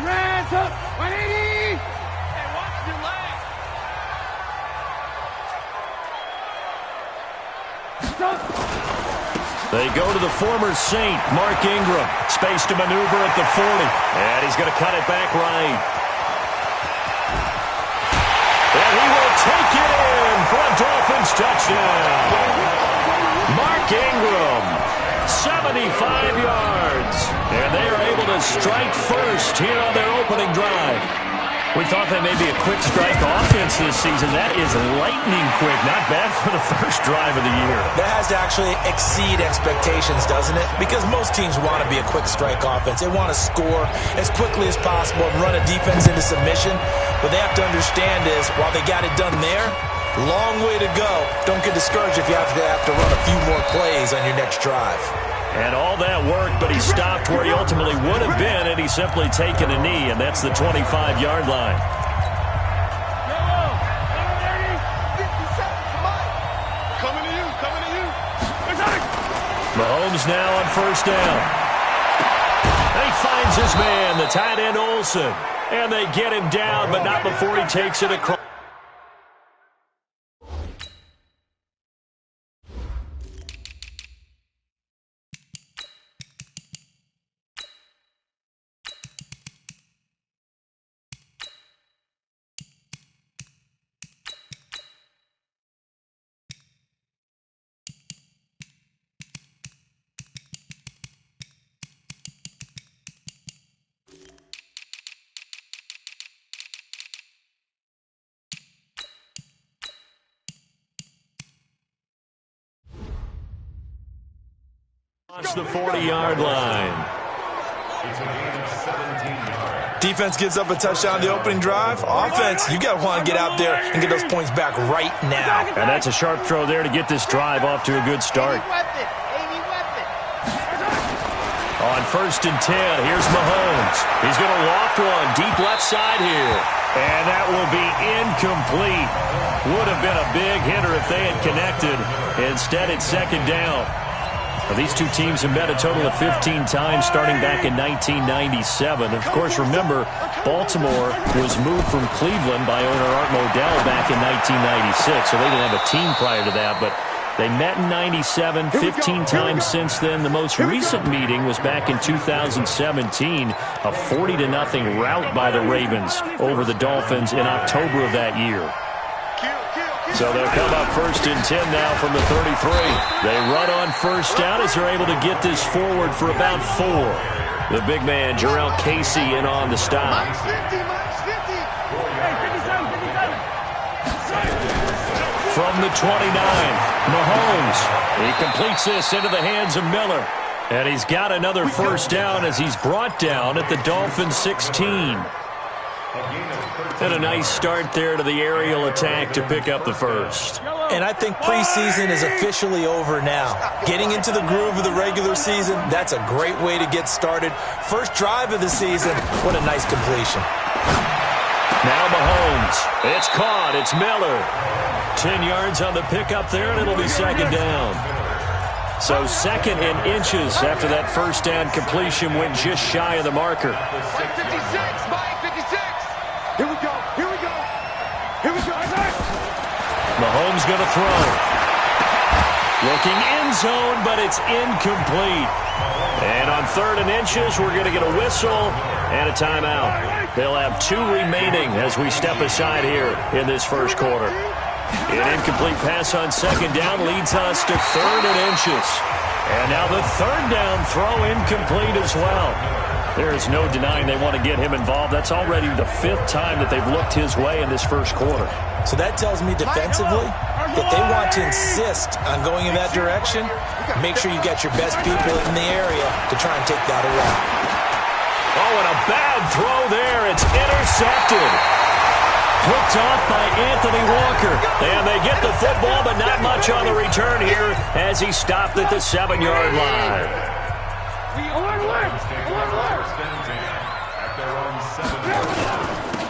Red up, 180. Hey, watch your leg. Stop. They go to the former Saint, Mark Ingram. Space to maneuver at the 40. And he's going to cut it back right. And he will take it in for a Dolphins touchdown. Mark Ingram, 75 yards. And they are able to strike first here on their opening drive. We thought they may be a quick strike offense this season. That is lightning quick. Not bad for the first drive of the year. That has to actually exceed expectations, doesn't it? Because most teams want to be a quick strike offense. They want to score as quickly as possible and run a defense into submission. What they have to understand is, while they got it done there, long way to go. Don't get discouraged if you have to run a few more plays on your next drive. And all that worked, but he stopped where he ultimately would have been, and he's simply taken a knee, and that's the 25-yard line. Coming to you. Mahomes now on first down. And he finds his man, the tight end Olsen. And they get him down, but not before he takes it across. Across the 40-yard line. Defense gives up a touchdown on the opening drive. Offense, you got to want to get out there and get those points back right now. And that's a sharp throw there to get this drive off to a good start. On first and 10, here's Mahomes. He's going to loft one deep left side here. And that will be incomplete. Would have been a big hitter if they had connected. Instead, it's second down. Now, these two teams have met a total of 15 times starting back in 1997. Of course, remember, Baltimore was moved from Cleveland by owner Art Modell back in 1996, so they didn't have a team prior to that. But they met in 97, 15 times since then. The most recent meeting was back in 2017, a 40-0 rout by the Ravens over the Dolphins in October of that year. So they'll come up first and 10 now from the 33. They run on first down as they're able to get this forward for about 4. The big man, Jarrell Casey, in on the stop. From the 29, Mahomes. He completes this into the hands of Miller. And he's got another first down as he's brought down at the Dolphins 16. And a nice start there to the aerial attack to pick up the first. And I think preseason is officially over now. Getting into the groove of the regular season, that's a great way to get started. First drive of the season, what a nice completion. Now Mahomes. It's caught. It's Miller. 10 yards on the pickup there, and it'll be second down. So second in inches after that first down completion went just shy of the marker. 56, Mike, 56. Here we go. Mahomes going to throw. Looking end zone, but it's incomplete. And on third and inches, we're going to get a whistle and a timeout. They'll have 2 remaining as we step aside here in this first quarter. An incomplete pass on second down leads us to third and inches. And now the third down throw incomplete as well. There is no denying they want to get him involved. That's already the 5th time that they've looked his way in this first quarter. So that tells me defensively, if they want to insist on going in that direction, make sure you got your best people in the area to try and take that away. Oh, and a bad throw there. It's intercepted. Picked off by Anthony Walker. And they get the football, but not much on the return here as he stopped at the 7-yard line.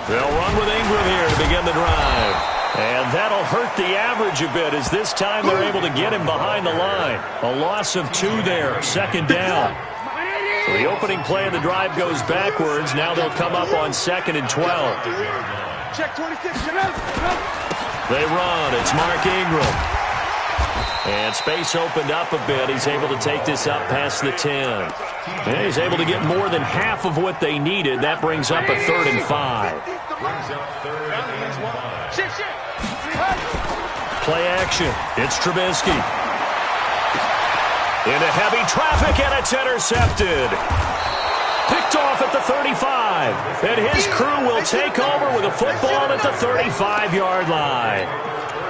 They'll run with Ingram here to begin the drive. And that'll hurt the average a bit as this time they're able to get him behind the line. A loss of 2 there, second down. The opening play of the drive goes backwards. Now they'll come up on 2nd and 12. Check 26. They run. It's Mark Ingram. And space opened up a bit. He's able to take this up past the 10. And he's able to get more than half of what they needed. That brings up a 3rd and 5. Play action. It's Trubisky. Into heavy traffic, and it's intercepted. Picked off at the 35. And his crew will take over with a football at the 35-yard line.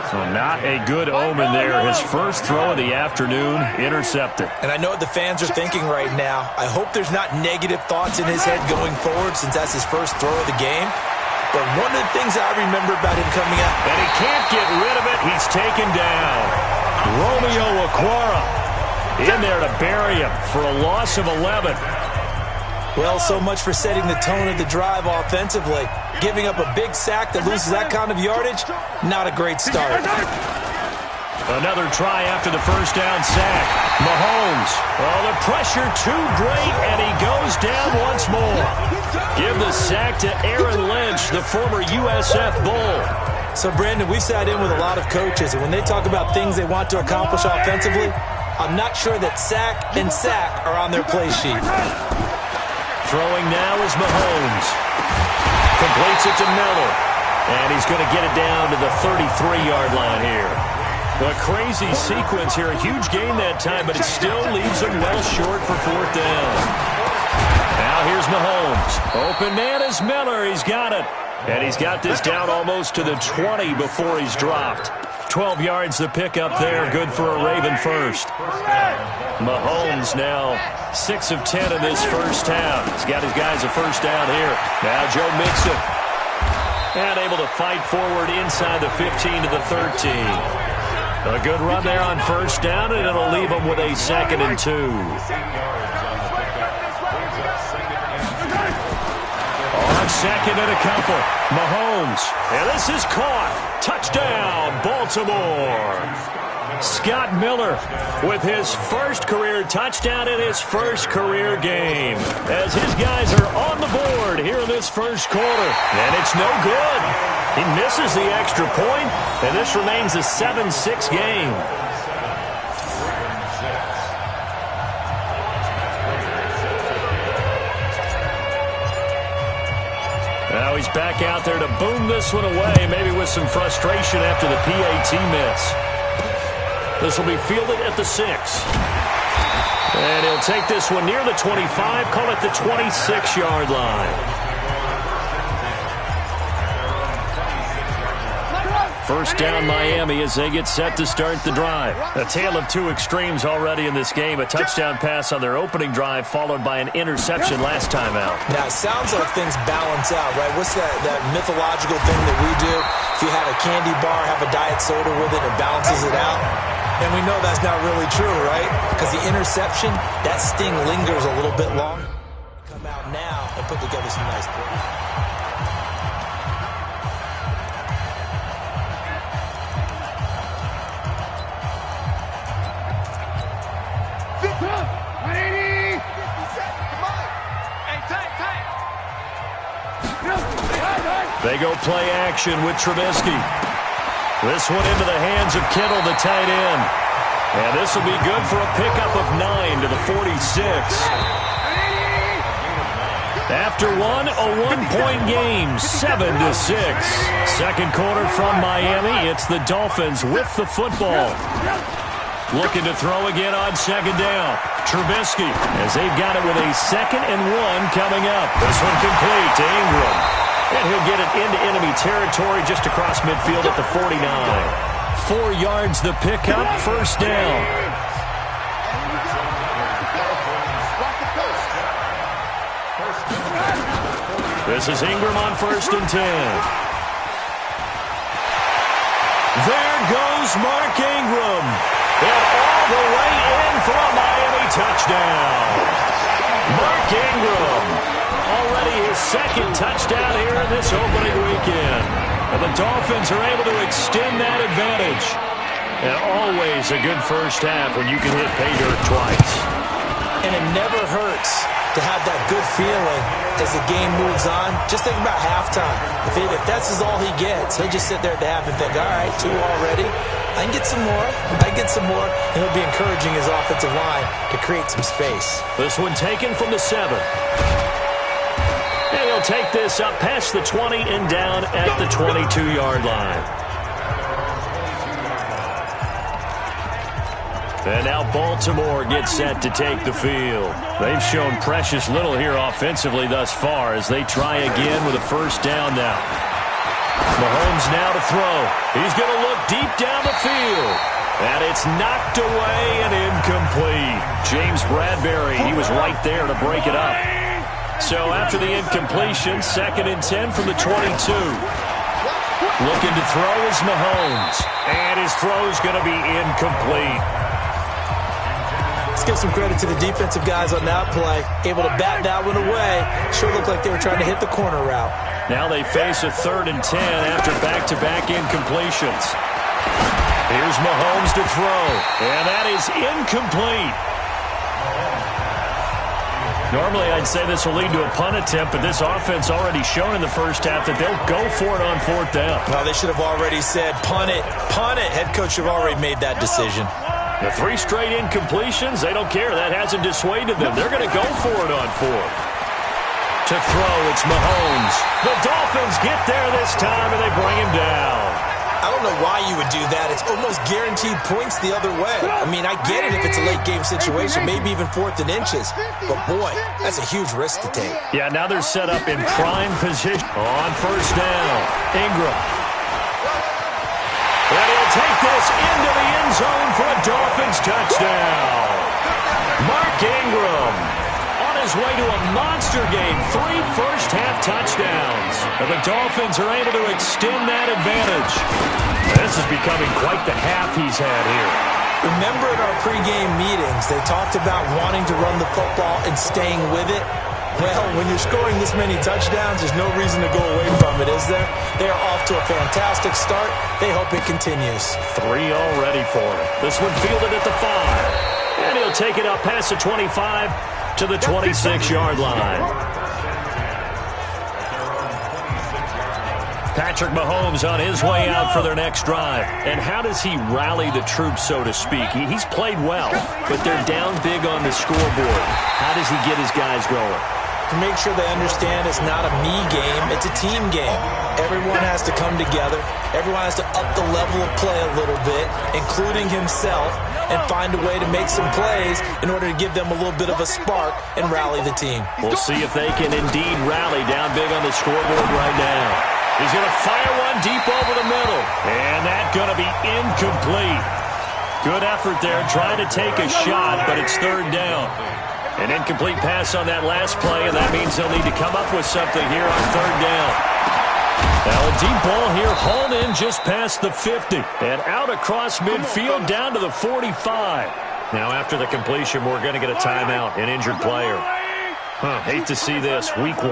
So not a good omen there. His first throw of the afternoon intercepted. And I know what the fans are thinking right now. I hope there's not negative thoughts in his head going forward since that's his first throw of the game. But one of the things I remember about him coming out. And he can't get rid of it. He's taken down. Romeo Okwara in there to bury him for a loss of 11. Well, so much for setting the tone of the drive offensively. Giving up a big sack that loses that kind of yardage, not a great start. Another try after the first down sack. Mahomes. Oh, the pressure too great, and he goes down once more. Give the sack to Aaron Lynch, the former USF Bull. So, Brandon, we sat in with a lot of coaches, and when they talk about things they want to accomplish offensively, I'm not sure that sack and sack are on their play sheet. Throwing now is Mahomes. Completes it to Miller. And he's going to get it down to the 33-yard line here. A crazy sequence here. A huge gain that time, but it still leaves him well short for 4th down. Now here's Mahomes. Open man is Miller. He's got it. And he's got this down almost to the 20 before he's dropped. 12 yards to pick up there. Good for a Raven first. Mahomes now 6 of 10 in this first half. He's got his guys a first down here. Now Joe Mixon. And able to fight forward inside the 15 to the 13. A good run there on first down, and it'll leave them with a 2nd and 2. On 2nd and a couple. Mahomes. And this is caught. Touchdown, Baltimore. Scott Miller with his first career touchdown in his first career game. As his guys are on the board here in this first quarter. And it's no good. He misses the extra point, and this remains a 7-6 game. Now he's back out there to boom this one away, maybe with some frustration after the PAT miss. This will be fielded at the 6. And he'll take this one near the 25, call it the 26-yard line. First down Miami as they get set to start the drive. A tale of two extremes already in this game. A touchdown pass on their opening drive followed by an interception last time out. Now, it sounds like things balance out, right? What's that mythological thing that we do? If you have a candy bar, have a diet soda with it, it balances it out. And we know that's not really true, right? Because the interception, that sting lingers a little bit longer. Come out now and put together some nice plays. They go play action with Trubisky. This one into the hands of Kittle, the tight end. And this will be good for a pickup of 9 to the 46. After one, a one-point game, 7-6. Second quarter from Miami. It's the Dolphins with the football. Looking to throw again on second down. Trubisky, as they've got it with a 2nd and 1 coming up. This one complete to Ingram. And he'll get it into enemy territory just across midfield at the 49. 4 yards the pickup, first down. This is Ingram on 1st and 10. There goes Mark Ingram. And all the way in for a Miami touchdown. Mark Ingram. Already his 2nd touchdown here in this opening weekend. And the Dolphins are able to extend that advantage. And always a good first half when you can hit pay dirt twice. And it never hurts to have that good feeling as the game moves on. Just think about halftime. If that's all he gets, he'll just sit there at the half and think, all right, 2 already. I can get some more. And he'll be encouraging his offensive line to create some space. This one taken from the 7. And he'll take this up past the 20 and down at the 22-yard line. And now Baltimore gets set to take the field. They've shown precious little here offensively thus far as they try again with a first down now. Mahomes now to throw. He's going to look deep down the field. And it's knocked away and incomplete. James Bradbury, he was right there to break it up. So after the incompletion, 2nd and 10 from the 22. Looking to throw is Mahomes. And his throw's going to be incomplete. Let's give some credit to the defensive guys on that play. Able to bat that one away. Sure looked like they were trying to hit the corner route. Now they face a 3rd and 10 after back-to-back incompletions. Here's Mahomes to throw. And that is incomplete. Normally I'd say this will lead to a punt attempt, but this offense already shown in the first half that they'll go for it on 4th down. Well, they should have already said, punt it, punt it. Head coach should have already made that decision. The 3 straight incompletions, they don't care. That hasn't dissuaded them. They're going to go for it on 4th. To throw, it's Mahomes. The Dolphins get there this time, and they bring him down. I don't know why you would do that. It's almost guaranteed points the other way. I mean, I get it if it's a late-game situation, maybe even 4th and inches. But, boy, that's a huge risk to take. Yeah, now they're set up in prime position on first down. Ingram. And he'll take this into the end zone for a Dolphins touchdown. Mark Ingram on his way to a monster game. 3 first-half touchdowns. And the Dolphins are able to extend that advantage. This is becoming quite the half he's had here. Remember in our pregame meetings, they talked about wanting to run the football and staying with it? Well, when you're scoring this many touchdowns, there's no reason to go away from it, is there? They are off to a fantastic start. They hope it continues. 3 already for him. This one fielded at the 5. And he'll take it up past the 25 to the 26-yard line. Patrick Mahomes on his way out for their next drive. And how does he rally the troops, so to speak? He's played well, but they're down big on the scoreboard. How does he get his guys going? To make sure they understand it's not a me game, it's a team game. Everyone has to come together. Everyone has to up the level of play a little bit, including himself, and find a way to make some plays in order to give them a little bit of a spark and rally the team. We'll see if they can indeed rally down big on the scoreboard right now. He's going to fire one deep over the middle, and that's going to be incomplete. Good effort there, trying to take a shot, but it's 3rd down. An incomplete pass on that last play, and that means they'll need to come up with something here on 3rd down. Now a deep ball here, hauled in just past the 50, and out across midfield down to the 45. Now after the completion, we're going to get a timeout, an injured player. Hate to see this. Week 1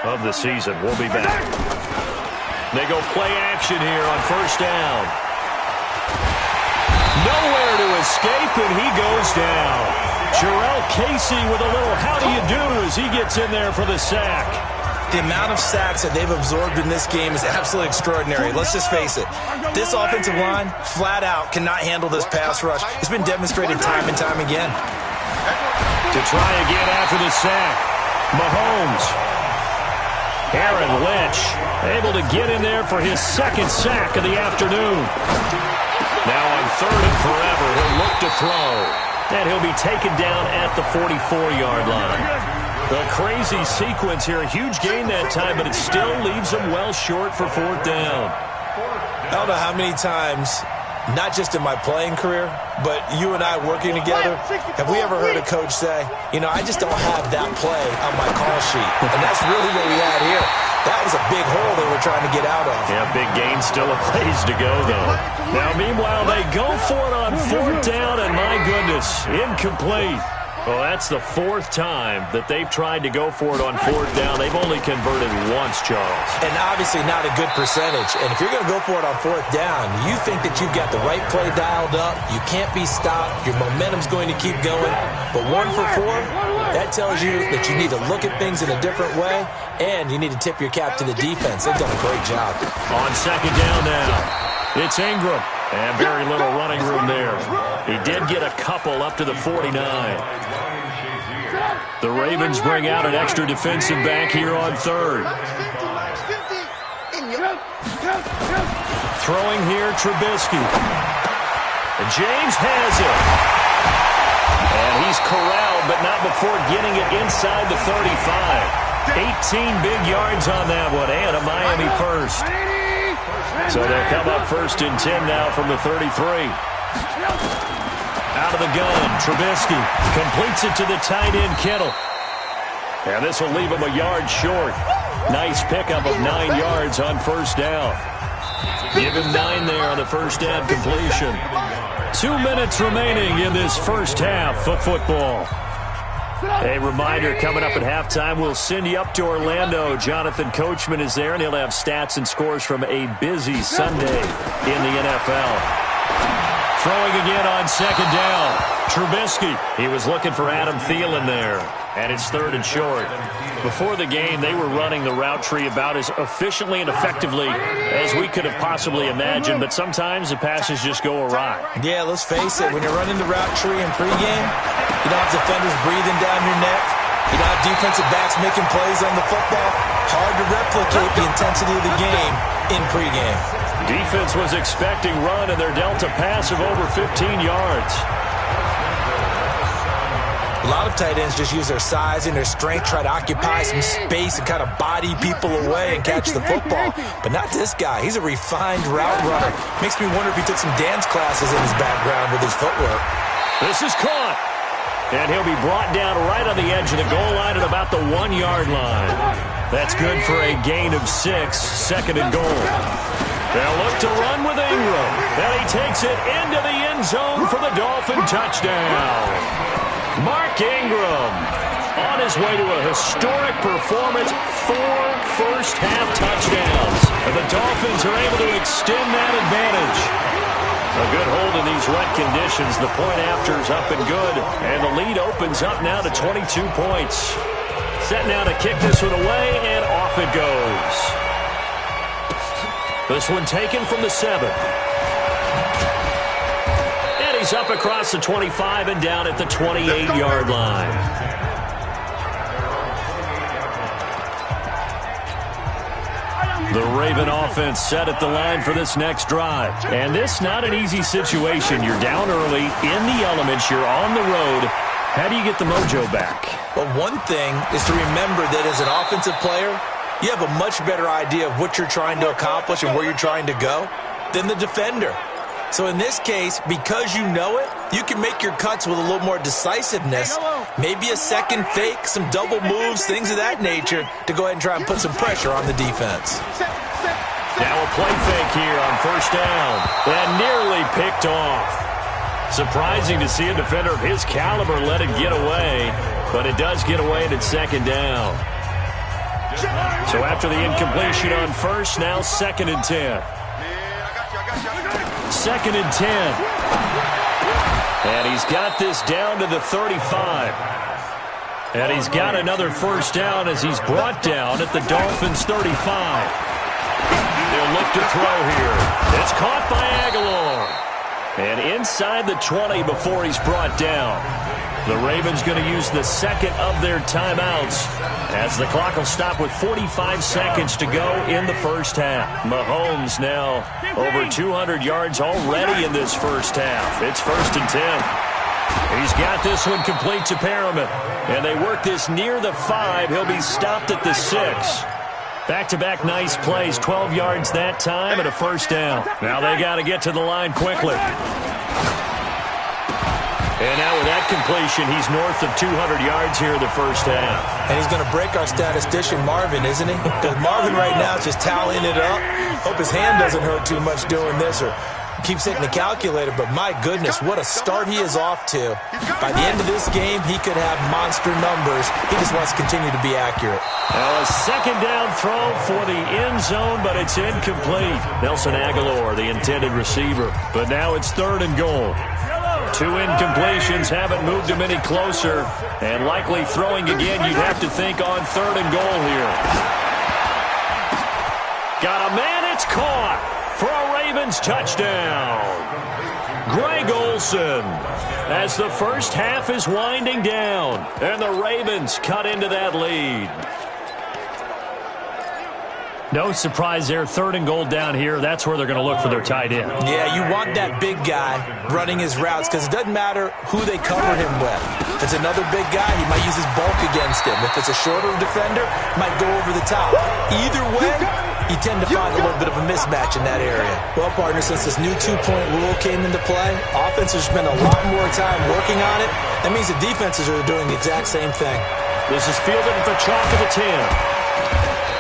of the season. We'll be back. They go play action here on first down. Nowhere to escape, and he goes down. Jarrell Casey with a little how do you do as he gets in there for the sack. The amount of sacks that they've absorbed in this game is absolutely extraordinary. Let's just face it. This offensive line, flat out, cannot handle this pass rush. It's been demonstrated time and time again. To try again after the sack, Mahomes. Aaron Lynch able to get in there for his 2nd sack of the afternoon. Now on 3rd and forever, he'll look to throw. And he'll be taken down at the 44-yard line. A crazy sequence here. A huge gain that time, but it still leaves him well short for 4th down. I don't know how many times, not just in my playing career, but you and I working together, have we ever heard a coach say, you know, I just don't have that play on my call sheet. And that's really what we had here. That was a big hole they were trying to get out of. Yeah, big gain, still a ways to go, though. Now, meanwhile, they go for it on 4th down, and my goodness, incomplete. Well, that's the fourth time that they've tried to go for it on fourth down. They've only converted once, Charles. And obviously not a good percentage. And if you're going to go for it on fourth down, you think that you've got the right play dialed up. You can't be stopped. Your momentum's going to keep going. But 1 for 4, that tells you that you need to look at things in a different way, and you need to tip your cap to the defense. They've done a great job. On second down now, it's Ingram. And very little running room there. He did get a couple up to the 49. The Ravens bring out an extra defensive back here on third. Throwing here, Trubisky. And James has it. And he's corralled, but not before getting it inside the 35. 18 big yards on that one, and a Miami first. So they'll come up first and 10 now from the 33. Out of the gun, Trubisky completes it to the tight end, Kittle. And this will leave him a yard short. Nice pickup of 9 yards on first down. Give him 9 there on the first down completion. 2 minutes remaining in this first half of football. A reminder, coming up at halftime, we'll send you up to Orlando. Jonathan Coachman is there, and he'll have stats and scores from a busy Sunday in the NFL. Throwing again on second down. Trubisky. He was looking for Adam Thielen there, and it's third and short. Before the game, they were running the route tree about as efficiently and effectively as we could have possibly imagined, but sometimes the passes just go awry. Yeah, let's face it, when you're running the route tree in pregame, you don't have defenders breathing down your neck. You don't have defensive backs making plays on the football. Hard to replicate the intensity of the game in pregame. Defense was expecting run, and they're dealt a pass of over 15 yards. A lot of tight ends just use their size and their strength, try to occupy some space and kind of body people away and catch the football. But not this guy. He's a refined route runner. Makes me wonder if he took some dance classes in his background with his footwork. This is caught. And he'll be brought down right on the edge of the goal line at about the 1 yard line. That's good for a gain of 6, second and goal. They'll look to run with Ingram. And he takes it into the end zone for the Dolphin touchdown. Mark Ingram on his way to a historic performance, 4 first-half touchdowns. And the Dolphins are able to extend that advantage. A good hold in these wet conditions. The point after's up and good. And the lead opens up now to 22 points. Set now to kick this one away, and off it goes. This one taken from the 7. And he's up across the 25 and down at the 28-yard line. The Raven offense set at the line for this next drive. And this not an easy situation. You're down early, in the elements, you're on the road. How do you get the mojo back? Well, one thing is to remember that as an offensive player, you have a much better idea of what you're trying to accomplish and where you're trying to go than the defender. So in this case, because you know it, you can make your cuts with a little more decisiveness, maybe a second fake, some double moves, things of that nature, to go ahead and try and put some pressure on the defense. Now a play fake here on first down, and nearly picked off. Surprising to see a defender of his caliber let it get away, but it does get away at second down. So after the incompletion on first, now second and 10. Second and 10. And he's got this down to the 35. And he's got another first down as he's brought down at the Dolphins' 35. They'll look to throw here. It's caught by Aguilar. And inside the 20 before he's brought down. The Ravens going to use the second of their timeouts as the clock will stop with 45 seconds to go in the first half. Mahomes now over 200 yards already in this first half. It's first and 10. He's got this one complete to Perriman. And they work this near the 5. He'll be stopped at the 6. Back-to-back nice plays, 12 yards that time and a first down. Now they got to get to the line quickly. And now with that completion, he's north of 200 yards here in the first half. And he's going to break our statistician Marvin, isn't he? Because Marvin right now is just tallying it up. Hope his hand doesn't hurt too much doing this, or keeps hitting the calculator, but my goodness, what a start he is off to. By the end of this game, he could have monster numbers. He just wants to continue to be accurate. Now a second down throw for the end zone, but it's incomplete. Nelson Aguilar, the intended receiver. But now it's 3rd and goal. 2 incompletions haven't moved him any closer. And likely throwing again, you'd have to think on 3rd and goal here. Got a man, it's caught for a Ravens touchdown. Greg Olsen, as the first half is winding down, and the Ravens cut into that lead. No surprise there, 3rd and goal down here. That's where they're going to look for their tight end. Yeah, you want that big guy running his routes because it doesn't matter who they cover him with. If it's another big guy, he might use his bulk against him. If it's a shorter defender, might go over the top. Either way, you tend to find a little bit of a mismatch in that area. Well, partner, since this new 2-point rule came into play, offenses spend a lot more time working on it. That means the defenses are doing the exact same thing. This is fielded at the chalk of the 10.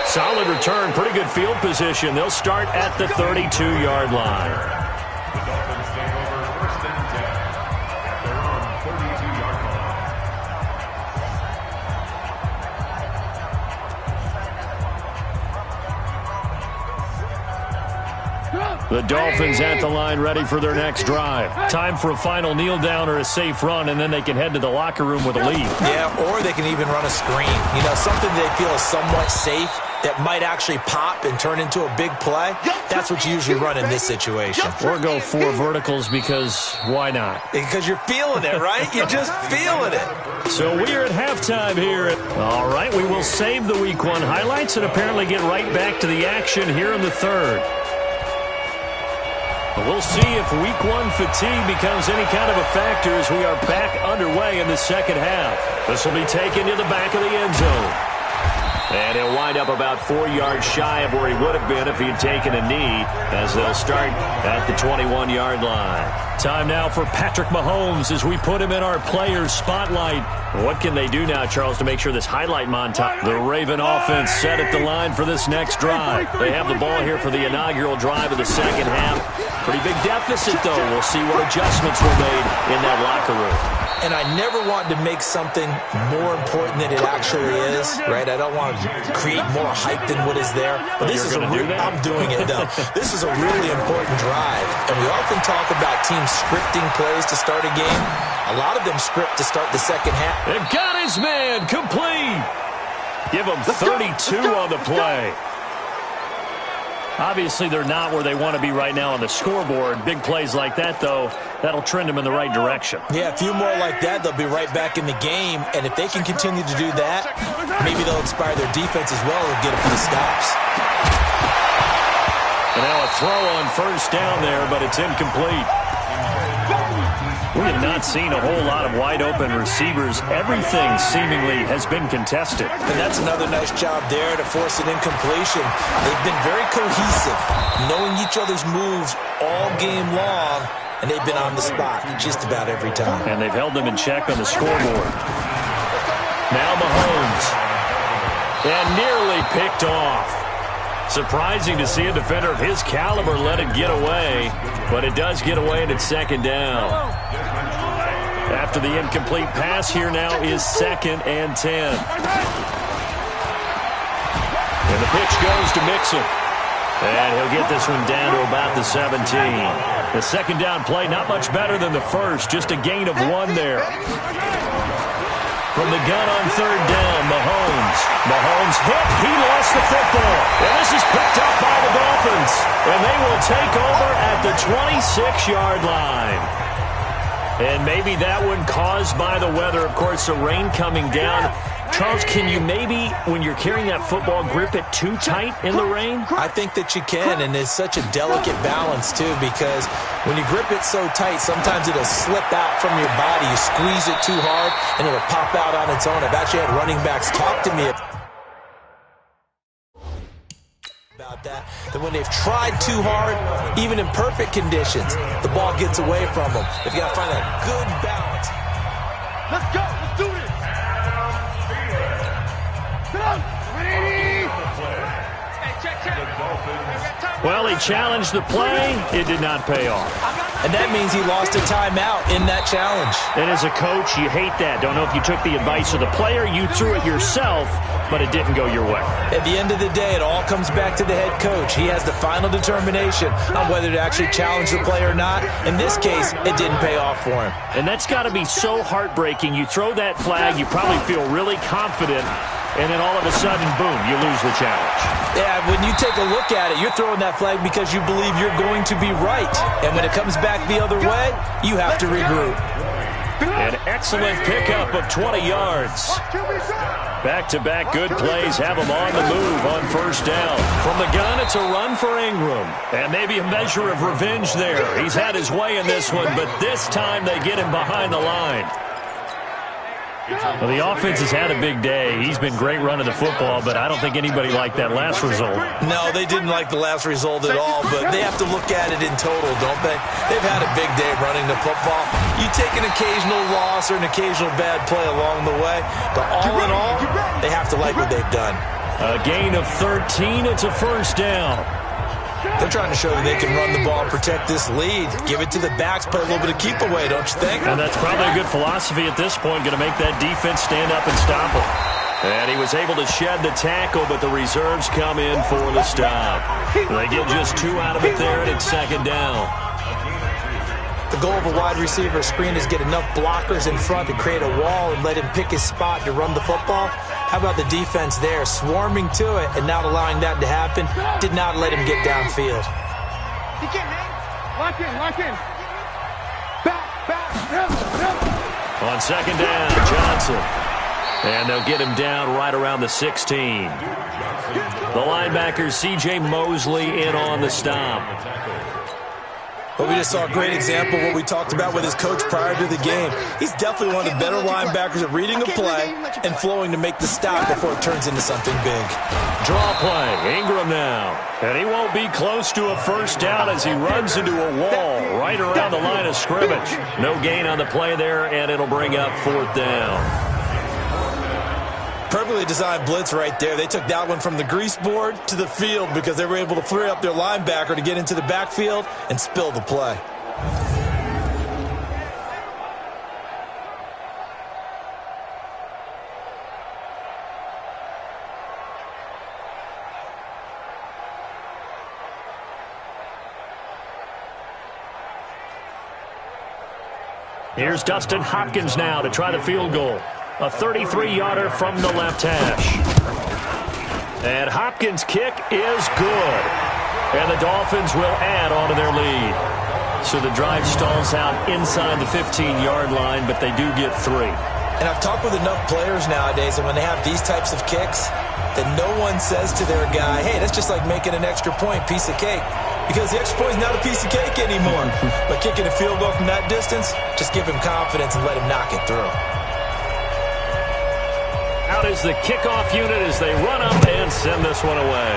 Solid return, pretty good field position. They'll start at the 32-yard line. The Dolphins take over 1st and 10 at their own 32-yard line. The Dolphins at the line, ready for their next drive. Time for a final kneel down or a safe run, and then they can head to the locker room with a lead. Yeah, or they can even run a screen. You know, something they feel is somewhat safe that might actually pop and turn into a big play. That's what you usually run in this situation. Or go 4 verticals because why not? Because you're feeling it, right? You're just feeling it. So we're at halftime here. All right, we will save the Week 1 highlights and apparently get right back to the action here in the 3rd. We'll see if Week 1 fatigue becomes any kind of a factor as we are back underway in the second half. This will be taken to the back of the end zone. And he'll wind up about 4 yards shy of where he would have been if he had taken a knee, as they'll start at the 21-yard line. Time now for Patrick Mahomes as we put him in our players' spotlight. What can they do now, Charles, to make sure this highlight montage? The Raven offense set at the line for this next drive. They have the ball here for the inaugural drive of the second half. Pretty big deficit, though. We'll see what adjustments were made in that locker room. And I never want to make something more important than it actually is, right? I don't want to create more hype than what is there. But this is I'm doing it, though. This is a really important drive. And we often talk about teams scripting plays to start a game. A lot of them script to start the second half. And got his man complete. Give him 32 on the play. Obviously, they're not where they want to be right now on the scoreboard. Big plays like that, though, that'll trend them in the right direction. Yeah, a few more like that, they'll be right back in the game. And if they can continue to do that, maybe they'll inspire their defense as well and get a few stops. And now a throw on first down there, but it's incomplete. We have not seen a whole lot of wide-open receivers. Everything seemingly has been contested. And that's another nice job there to force an incompletion. They've been very cohesive, knowing each other's moves all game long, and they've been on the spot just about every time. And they've held them in check on the scoreboard. Now Mahomes. And nearly picked off. Surprising to see a defender of his caliber let it get away, but it does get away and it's second down. After the incomplete pass, here now is 2nd and 10. And the pitch goes to Mixon. And he'll get this one down to about the 17. The second down play, not much better than the first, just a gain of 1 there. From the gun on 3rd down, Mahomes hit. He lost the football. And this is picked up by the Dolphins. And they will take over at the 26-yard line. And maybe that one caused by the weather. Of course, the rain coming down. Charles, can you maybe, when you're carrying that football, grip it too tight in the rain? I think that you can, and it's such a delicate balance, too, because when you grip it so tight, sometimes it'll slip out from your body. You squeeze it too hard, and it'll pop out on its own. I've actually had running backs talk to me about that when they've tried too hard, even in perfect conditions, the ball gets away from them. They've got to find a good balance. Let's go. Let's do this. Well, he challenged the play. It did not pay off. And that means he lost a timeout in that challenge. And as a coach, you hate that. Don't know if you took the advice of the player, you threw it yourself, but it didn't go your way. At the end of the day, it all comes back to the head coach. He has the final determination on whether to actually challenge the play or not. In this case, it didn't pay off for him. And that's got to be so heartbreaking. You throw that flag, you probably feel really confident, and then all of a sudden, boom, you lose the challenge. Yeah, when you take a look at it, you're throwing that flag because you believe you're going to be right. And when it comes back the other way, you have to regroup. An excellent pickup of 20 yards. Back-to-back good plays have him on the move on first down. From the gun, it's a run for Ingram. And maybe a measure of revenge there. He's had his way in this one, but this time they get him behind the line. Well, the offense has had a big day. He's been great running the football, but I don't think anybody liked that last result. No, they didn't like the last result at all, but they have to look at it in total, don't they? They've had a big day running the football. You take an occasional loss or an occasional bad play along the way, but all in all, they have to like what they've done. A gain of 13. It's a first down. They're trying to show that they can run the ball, protect this lead, give it to the backs, play a little bit of keep away, don't you think? And that's probably a good philosophy at this point, going to make that defense stand up and stop him. And he was able to shed the tackle, but the reserves come in for the stop. They get just 2 out of it there, and it's second down. The goal of a wide receiver screen is get enough blockers in front to create a wall and let him pick his spot to run the football. How about the defense there, swarming to it and not allowing that to happen? Did not let him get downfield. Lock in. Back. On second down, Johnson. And they'll get him down right around the 16. The linebacker, C.J. Mosley, in on the stop. But we just saw a great example of what we talked about with his coach prior to the game. He's definitely one of the better linebackers at reading a play and flowing to make the stop before it turns into something big. Draw play, Ingram now. And he won't be close to a first down as he runs into a wall right around the line of scrimmage. No gain on the play there, and it'll bring up fourth down. Perfectly designed blitz right there. They took that one from the grease board to the field because they were able to free up their linebacker to get into the backfield and spill the play. Here's Dustin Hopkins now to try the field goal. A 33-yarder from the left hash. And Hopkins' kick is good. And the Dolphins will add on to their lead. So the drive stalls out inside the 15-yard line, but they do get 3. And I've talked with enough players nowadays, and when they have these types of kicks, that no one says to their guy, hey, that's just like making an extra point, piece of cake. Because the extra point is not a piece of cake anymore. But kicking a field goal from that distance, just give him confidence and let him knock it through. Out is the kickoff unit as they run up and send this one away.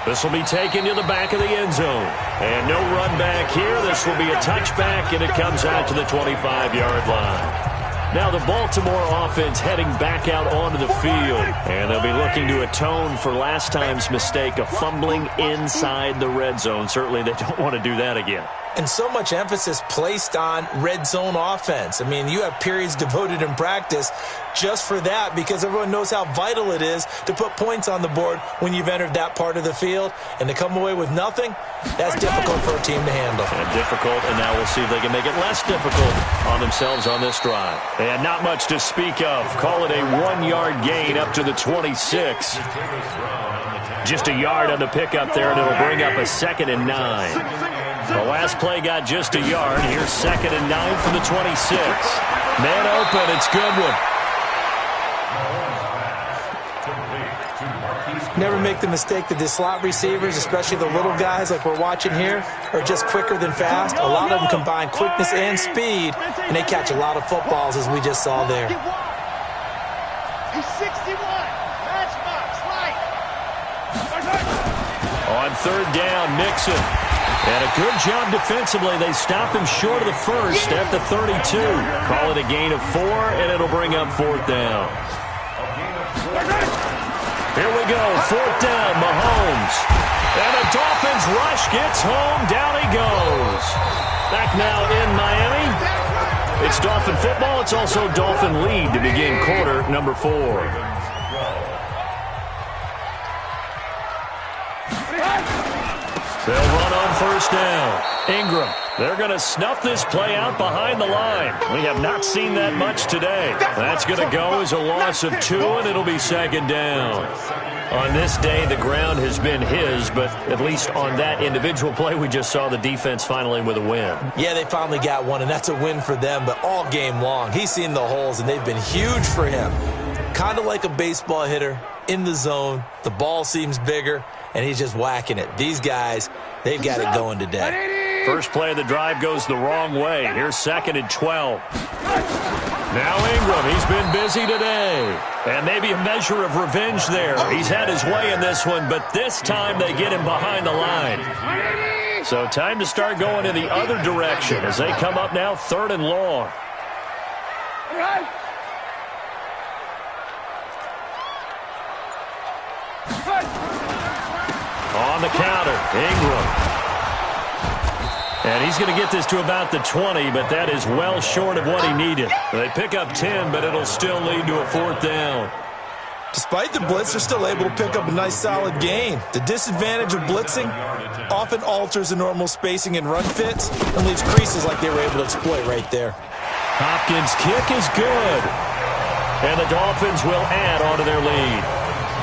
This will be taken to the back of the end zone. And no run back here. This will be a touchback, and it comes out to the 25-yard line. Now the Baltimore offense heading back out onto the field. And they'll be looking to atone for last time's mistake of fumbling inside the red zone. Certainly they don't want to do that again. And so much emphasis placed on red zone offense. I mean, you have periods devoted in practice just for that because everyone knows how vital it is to put points on the board when you've entered that part of the field. And to come away with nothing, that's difficult for a team to handle. And difficult, and now we'll see if they can make it less difficult on themselves on this drive. And not much to speak of. Call it a 1-yard gain up to the 26. Just a yard on the pickup there, and it'll bring up a 2nd and 9. The last play got just a yard. Here's 2nd and 9 from the 26. Man open. It's Goodwin. Never make the mistake that the slot receivers, especially the little guys like we're watching here, are just quicker than fast. A lot of them combine quickness and speed, and they catch a lot of footballs, as we just saw there. He's 61. Matchbox, right. On third down, Mixon. And a good job defensively. They stopped him short of the first at the 32. Call it a gain of 4, and it'll bring up fourth down. Here we go, 4th down, Mahomes. And the Dolphins rush, gets home, down he goes. Back now in Miami. It's Dolphin football. It's also Dolphin lead to begin quarter number 4. They'll run on 1st down. Ingram, they're going to snuff this play out behind the line. We have not seen that much today. That's going to go as a loss of 2, and it'll be 2nd down. On this day, the ground has been his, but at least on that individual play, we just saw the defense finally with a win. Yeah, they finally got one, and that's a win for them, but all game long, he's seen the holes, and they've been huge for him. Kind of like a baseball hitter in the zone. The ball seems bigger, and he's just whacking it. These guys, they've got it going today. First play of the drive goes the wrong way. Here's 2nd and 12. Now Ingram, he's been busy today. And maybe a measure of revenge there. He's had his way in this one, but this time they get him behind the line. So time to start going in the other direction as they come up now 3rd and long. On the counter, Ingram. And he's going to get this to about the 20, but that is well short of what he needed. They pick up 10, but it'll still lead to a 4th down. Despite the blitz, they're still able to pick up a nice solid gain. The disadvantage of blitzing often alters the normal spacing and run fits and leaves creases like they were able to exploit right there. Hopkins' kick is good. And the Dolphins will add onto their lead.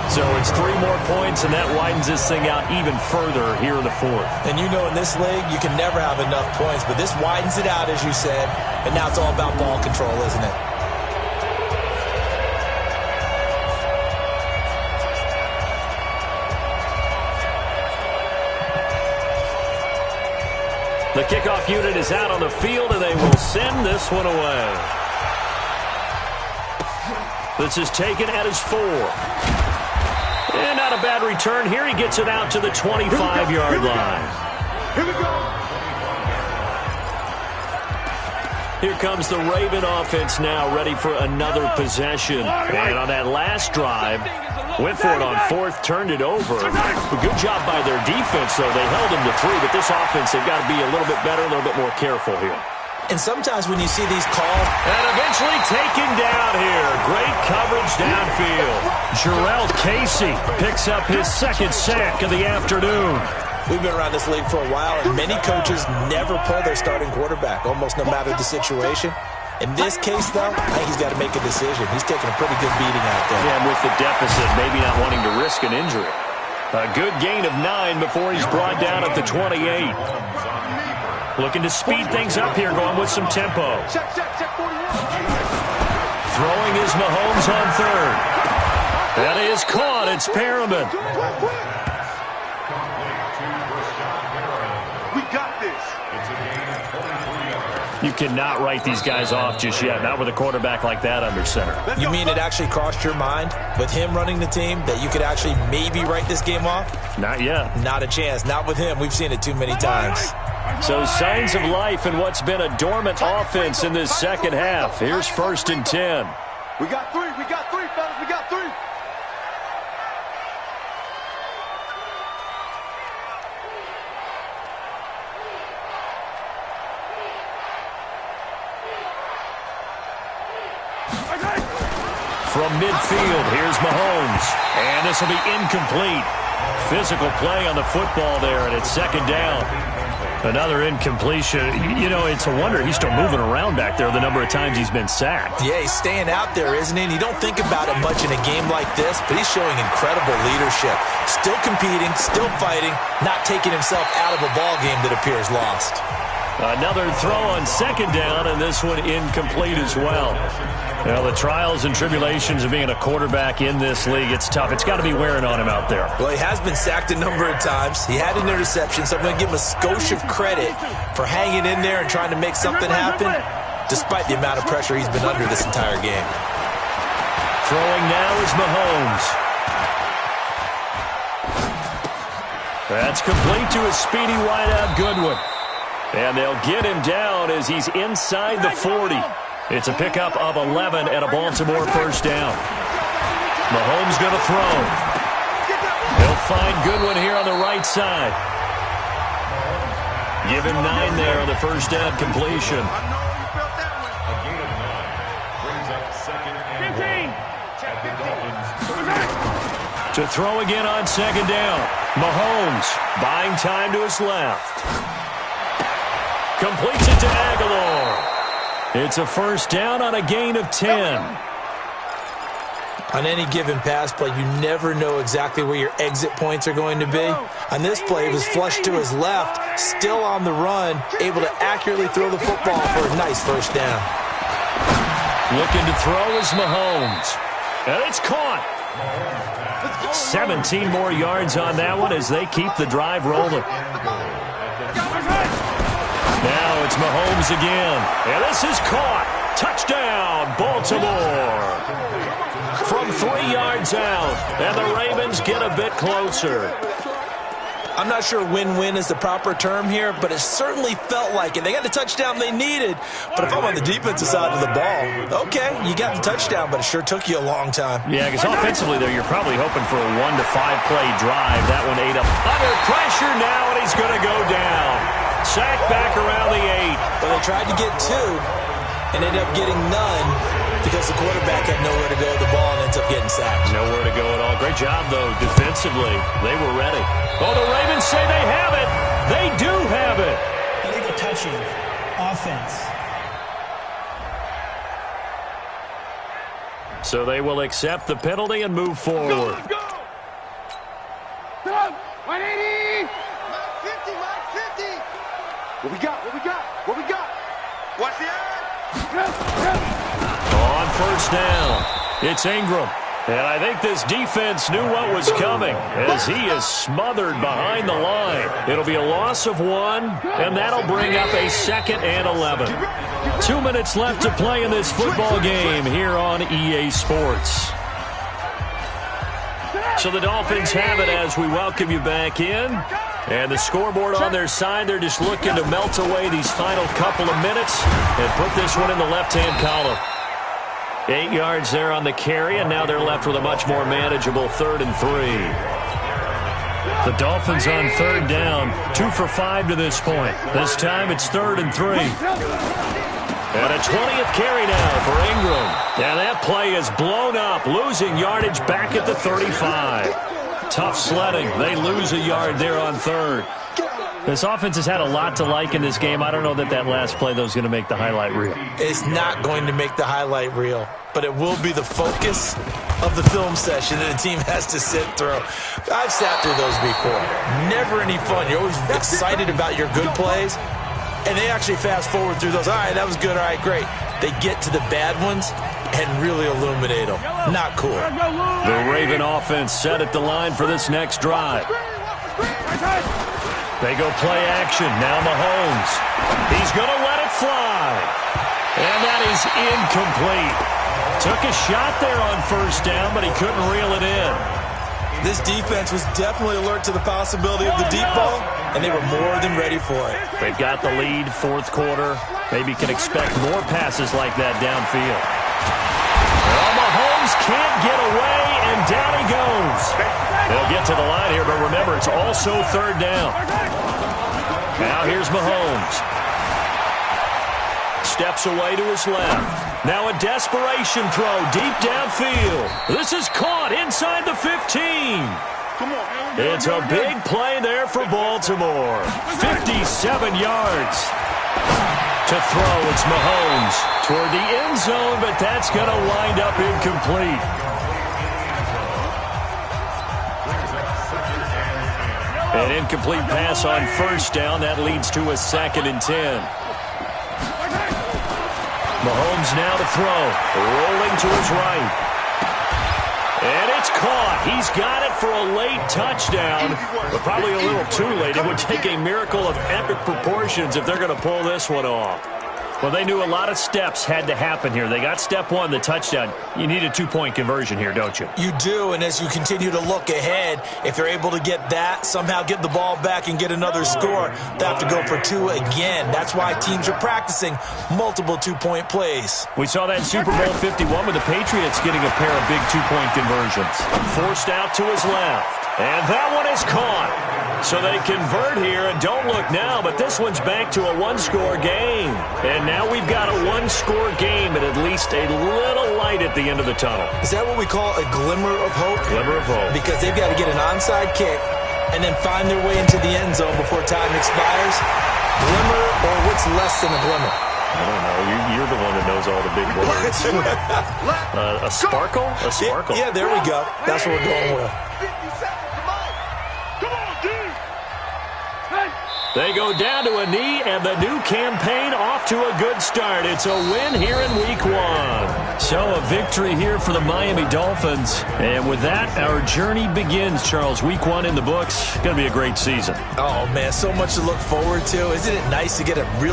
So it's 3 more points, and that widens this thing out even further here in the 4th. And you know in this league, you can never have enough points, but this widens it out, as you said, and now it's all about ball control, isn't it? The kickoff unit is out on the field, and they will send this one away. This is taken at his 4. And not a bad return here. He gets it out to the 25-yard line. Here we go. Here comes the Raven offense now, ready for another possession. And on that last drive, went for it on 4th, turned it over. A good job by their defense, though. They held him to 3, but this offense, they've got to be a little bit better, a little bit more careful here. And sometimes when you see these calls... And eventually taken down here. Great coverage downfield. Jarrell Casey picks up his 2nd sack of the afternoon. We've been around this league for a while, and many coaches never pull their starting quarterback, almost no matter the situation. In this case, though, I think he's got to make a decision. He's taking a pretty good beating out there. Yeah, with the deficit, maybe not wanting to risk an injury. A good gain of 9 before he's brought down at the 28. Looking to speed things up here, going with some tempo. Throwing is Mahomes on 3rd. That is caught. It's Perriman. We got this. You cannot write these guys off just yet, not with a quarterback like that under center. You mean it actually crossed your mind with him running the team that you could actually maybe write this game off? Not yet. Not a chance. Not with him. We've seen it too many times. So signs of life in what's been a dormant offense in this 2nd half. Here's 1st and 10. We got 3. We got 3, fellas. We got 3. From midfield, here's Mahomes. And this will be incomplete. Physical play on the football there, and it's 2nd down. Another incompletion. You know, it's a wonder he's still moving around back there the number of times he's been sacked. Yeah, he's staying out there, isn't he? And you don't think about it much in a game like this, but he's showing incredible leadership. Still competing, still fighting, not taking himself out of a ball game that appears lost. Another throw on 2nd down, and this one incomplete as well. Well, the trials and tribulations of being a quarterback in this league, it's tough. It's got to be wearing on him out there. Well, he has been sacked a number of times. He had an interception, so I'm going to give him a skosh of credit for hanging in there and trying to make something happen, despite the amount of pressure he's been under this entire game. Throwing now is Mahomes. That's complete to a speedy wideout Goodwin. And they'll get him down as he's inside the 40. It's a pickup of 11 and a Baltimore 1st down. Mahomes going to throw. find Goodwin here on the right side. Give him 9 there on the first down completion. A gain of 9 brings up second and 1 at the Dolphins' 30. To throw again on second down. Mahomes buying time to his left. Completes it to Aguilar. It's a first down on a gain of 10. On any given pass play, you never know exactly where your exit points are going to be. On this play, it was flushed to his left, still on the run, able to accurately throw the football for a nice first down. Looking to throw is Mahomes. And it's caught. 17 more yards on that one as they keep the drive rolling. Now it's Mahomes again. And this is caught. Touchdown, Baltimore. From 3 yards out, and the Ravens get a bit closer. I'm not sure win-win is the proper term here, but it certainly felt like it. They got the touchdown they needed, but if I'm on the defensive side of the ball, okay, you got the touchdown, but it sure took you a long time. Yeah, because offensively, though, you're probably hoping for a 1 to 5 play drive. That one ate up under pressure now, and he's going to go down. Sacked back around the 8. But they tried to get 2 and ended up getting none, because the quarterback had nowhere to go with the ball and ends up getting sacked. Nowhere to go at all. Great job, though, defensively. They were ready. Oh, the Ravens say they have it. They do have it. Illegal touching. Offense. So they will accept the penalty and move forward. Go! Stop! 180! 50, 50! What we got? What we got? What we got? What's the On first down, it's Ingram. And I think this defense knew what was coming as he is smothered behind the line. It'll be a loss of 1, and that'll bring up a 2nd and 11. 2 minutes left to play in this football game here on EA Sports. So the Dolphins have it as we welcome you back in. And the scoreboard on their side, they're just looking to melt away these final couple of minutes and put this one in the left-hand column. 8 yards there on the carry, and now they're left with a much more manageable 3rd and 3. The Dolphins on 3rd down, 2 for 5 to this point. This time it's 3rd and 3. And a 20th carry now for Ingram. And that play is blown up, losing yardage back at the 35. Tough sledding. They lose a yard there on 3rd. This offense has had a lot to like in this game. I don't know that last play, though, is going to make the highlight reel. It's not going to make the highlight reel, but it will be the focus of the film session that the team has to sit through. I've sat through those before. Never any fun. You're always excited about your good plays, and they actually fast forward through those. All right, that was good. All right, great. They get to the bad ones and really illuminate them. Not cool. The Raven offense set at the line for this next drive. They go play action. Now Mahomes. He's going to let it fly. And that is incomplete. Took a shot there on first down, but he couldn't reel it in. This defense was definitely alert to the possibility of the deep ball, and they were more than ready for it. They've got the lead, 4th quarter. Maybe can expect more passes like that downfield. Well, Mahomes can't get away, and down he goes. They'll get to the line here, but remember, it's also 3rd down. Now here's Mahomes. Steps away to his left. Now a desperation throw deep downfield. This is caught inside the 15. It's a big play there for Baltimore. 57 yards. To throw, it's Mahomes toward the end zone, but that's going to wind up incomplete. An incomplete pass on first down. That leads to a 2nd and 10. Mahomes now to throw. Rolling to his right. And it's caught. He's got it for a late touchdown, but probably a little too late. It would take a miracle of epic proportions if they're going to pull this one off. Well, they knew a lot of steps had to happen here. They got step one, the touchdown. You need a two-point conversion here, don't you? You do, and as you continue to look ahead, if they're able to get that, somehow get the ball back and get another score, they have to go for two again. That's why teams are practicing multiple two-point plays. We saw that in Super Bowl 51 with the Patriots getting a pair of big two-point conversions. Forced out to his left, and that one is caught. So they convert here, and don't look now, but this one's back to a one-score game. And now we've got a one-score game and at least a little light at the end of the tunnel. Is that what we call a glimmer of hope? Glimmer of hope. Because they've got to get an onside kick and then find their way into the end zone before time expires. Glimmer, or what's less than a glimmer? I don't know. You're the one that knows all the big words. A sparkle? A sparkle. Yeah, there we go. That's what we're going with. 50 seconds. Come on, dude. They go down to a knee, and the new campaign off to a good start. It's a win here in Week 1. So a victory here for the Miami Dolphins. And with that, our journey begins, Charles. Week 1 in the books. Going to be a great season. Oh, man, so much to look forward to. Isn't it nice to get a real